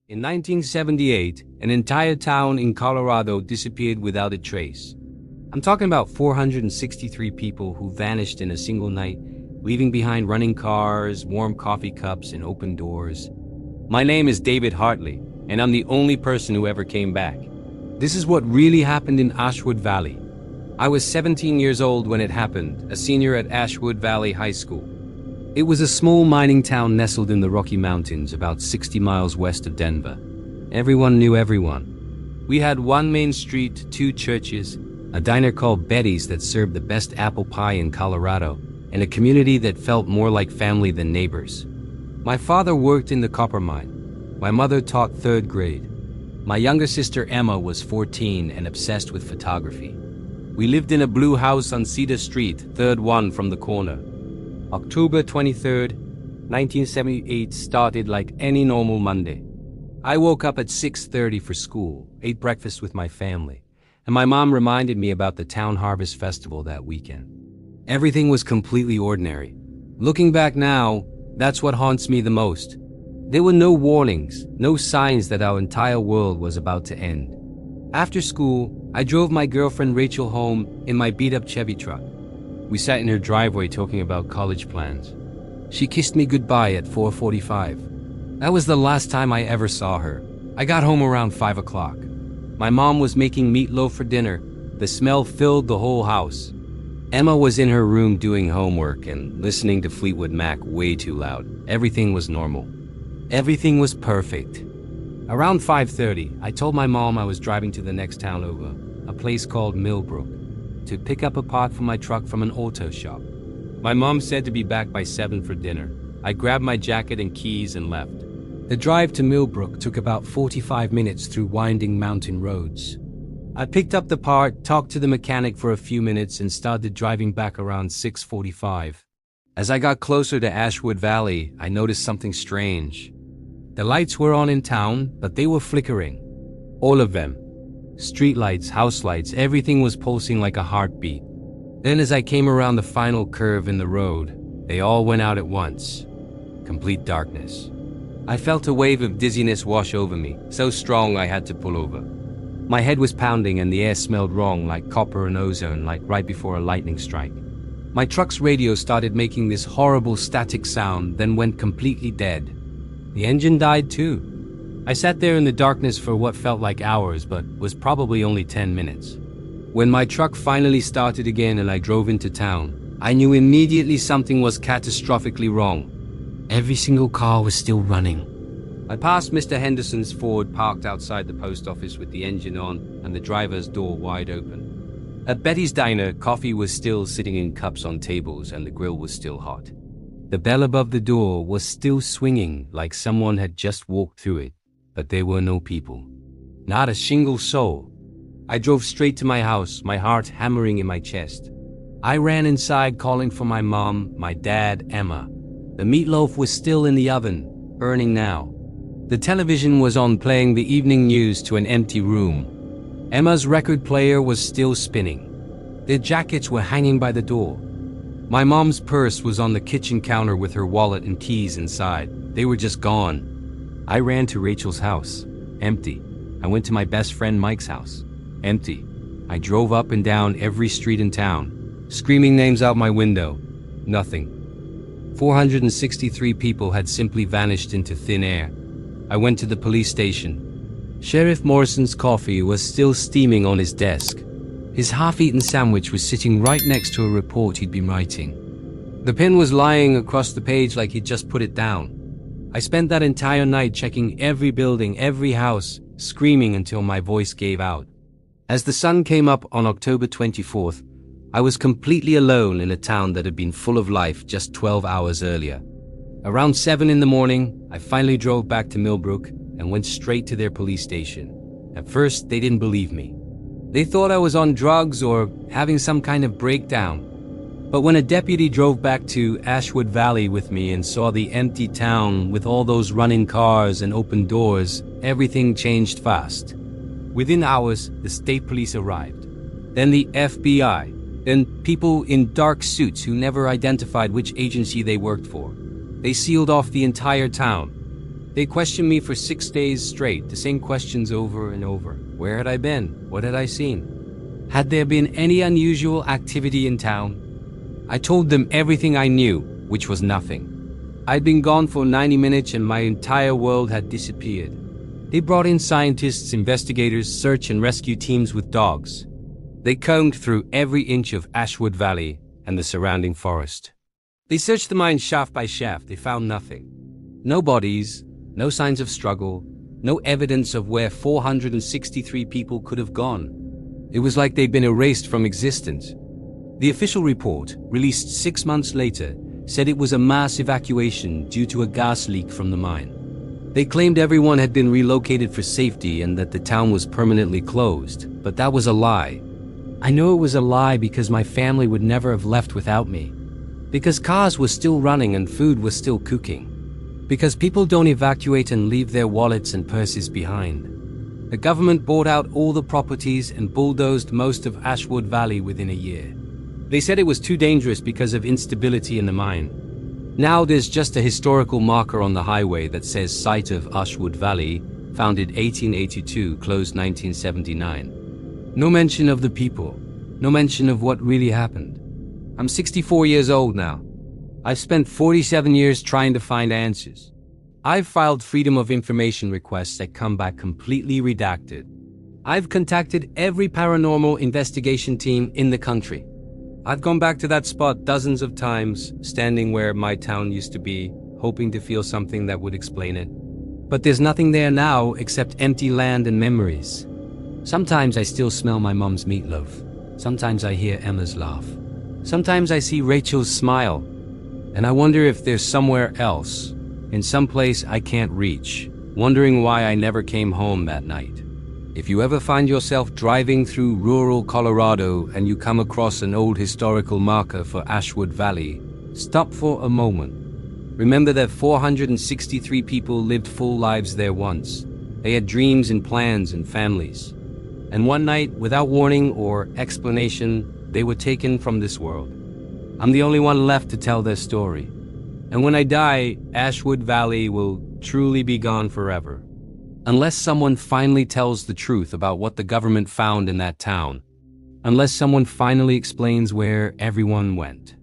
In 1978, an entire town in Colorado disappeared without a trace. I'm talking about 463 people who vanished in a single night, leaving behind running cars, warm coffee cups, and open doors. My name is David Hartley, and I'm the only person who ever came back. This is what really happened in Ashwood Valley. I was 17 years old when it happened, a senior at Ashwood Valley High School. It was a small mining town nestled in the Rocky Mountains, about 60 miles west of Denver. Everyone knew everyone. We had one main street, two churches, a diner called Betty's that served the best apple pie in Colorado, and a community that felt more like family than neighbors. My father worked in the copper mine. My mother taught third grade. My younger sister Emma was 14 and obsessed with photography. We lived in a blue house on Cedar Street, third one from the corner. October 23rd, 1978 started like any normal Monday. I woke up at 6:30 for school, ate breakfast with my family, and my mom reminded me about the town harvest festival that weekend. Everything was completely ordinary. Looking back now, that's what haunts me the most. There were no warnings, no signs that our entire world was about to end. After school, I drove my girlfriend Rachel home in my beat-up Chevy truck. We sat in her driveway talking about college plans. She kissed me goodbye at 4:45. That was the last time I ever saw her. I got home around 5 o'clock. My mom was making meatloaf for dinner. The smell filled the whole house. Emma was in her room doing homework and listening to Fleetwood Mac way too loud. Everything was normal. Everything was perfect. Around 5:30, I told my mom I was driving to the next town over, a place called Millbrook, to pick up a part for my truck from an auto shop. My mom said to be back by 7 for dinner. I grabbed my jacket and keys and left. The drive to Millbrook took about 45 minutes through winding mountain roads. I picked up the part, talked to the mechanic for a few minutes, and started driving back around 6:45. As I got closer to Ashwood Valley, I noticed something strange. The lights were on in town, but they were flickering. All of them. Street lights, house lights, everything was pulsing like a heartbeat. Then as I came around the final curve in the road, they all went out at once. Complete darkness. I felt a wave of dizziness wash over me, so strong I had to pull over. My head was pounding and the air smelled wrong, like copper and ozone, like right before a lightning strike. My truck's radio started making this horrible static sound, then went completely dead. The engine died too. I sat there in the darkness for what felt like hours, but was probably only 10 minutes. When my truck finally started again and I drove into town, I knew immediately something was catastrophically wrong. Every single car was still running. I passed Mr. Henderson's Ford parked outside the post office with the engine on and the driver's door wide open. At Betty's Diner, coffee was still sitting in cups on tables and the grill was still hot. The bell above the door was still swinging like someone had just walked through it. But there were no people. Not a single soul. I drove straight to my house, my heart hammering in my chest. I ran inside calling for my mom, my dad, Emma. The meatloaf was still in the oven, burning now. The television was on playing the evening news to an empty room. Emma's record player was still spinning. Their jackets were hanging by the door. My mom's purse was on the kitchen counter with her wallet and keys inside. They were just gone. I ran to Rachel's house. Empty. I went to my best friend Mike's house. Empty. I drove up and down every street in town, screaming names out my window. Nothing. 463 people had simply vanished into thin air. I went to the police station. Sheriff Morrison's coffee was still steaming on his desk. His half-eaten sandwich was sitting right next to a report he'd been writing. The pen was lying across the page like he'd just put it down. I spent that entire night checking every building, every house, screaming until my voice gave out. As the sun came up on October 24th, I was completely alone in a town that had been full of life just 12 hours earlier. Around 7 in the morning, I finally drove back to Millbrook and went straight to their police station. At first, they didn't believe me. They thought I was on drugs or having some kind of breakdown. But when a deputy drove back to Ashwood Valley with me and saw the empty town with all those running cars and open doors, everything changed fast. Within hours, the state police arrived. Then the FBI. Then people in dark suits who never identified which agency they worked for. They sealed off the entire town. They questioned me for 6 days straight, the same questions over and over. Where had I been? What had I seen? Had there been any unusual activity in town? I told them everything I knew, which was nothing. I'd been gone for 90 minutes and my entire world had disappeared. They brought in scientists, investigators, search and rescue teams with dogs. They combed through every inch of Ashwood Valley and the surrounding forest. They searched the mine shaft by shaft. They found nothing. No bodies, no signs of struggle, no evidence of where 463 people could have gone. It was like they'd been erased from existence. The official report, released 6 months later, said it was a mass evacuation due to a gas leak from the mine. They claimed everyone had been relocated for safety and that the town was permanently closed, but that was a lie. I know it was a lie because my family would never have left without me. Because cars were still running and food was still cooking. Because people don't evacuate and leave their wallets and purses behind. The government bought out all the properties and bulldozed most of Ashwood Valley within a year. They said it was too dangerous because of instability in the mine. Now there's just a historical marker on the highway that says site of Ashwood Valley, founded 1882, closed 1979. No mention of the people, no mention of what really happened. I'm 64 years old now. I've spent 47 years trying to find answers. I've filed Freedom of Information requests that come back completely redacted. I've contacted every paranormal investigation team in the country. I've gone back to that spot dozens of times, standing where my town used to be, hoping to feel something that would explain it. But there's nothing there now except empty land and memories. Sometimes I still smell my mom's meatloaf. Sometimes I hear Emma's laugh. Sometimes I see Rachel's smile. And I wonder if there's somewhere else, in some place I can't reach, wondering why I never came home that night. If you ever find yourself driving through rural Colorado and you come across an old historical marker for Ashwood Valley, stop for a moment. Remember that 463 people lived full lives there once. They had dreams and plans and families. And one night, without warning or explanation, they were taken from this world. I'm the only one left to tell their story. And when I die, Ashwood Valley will truly be gone forever. Unless someone finally tells the truth about what the government found in that town. Unless someone finally explains where everyone went.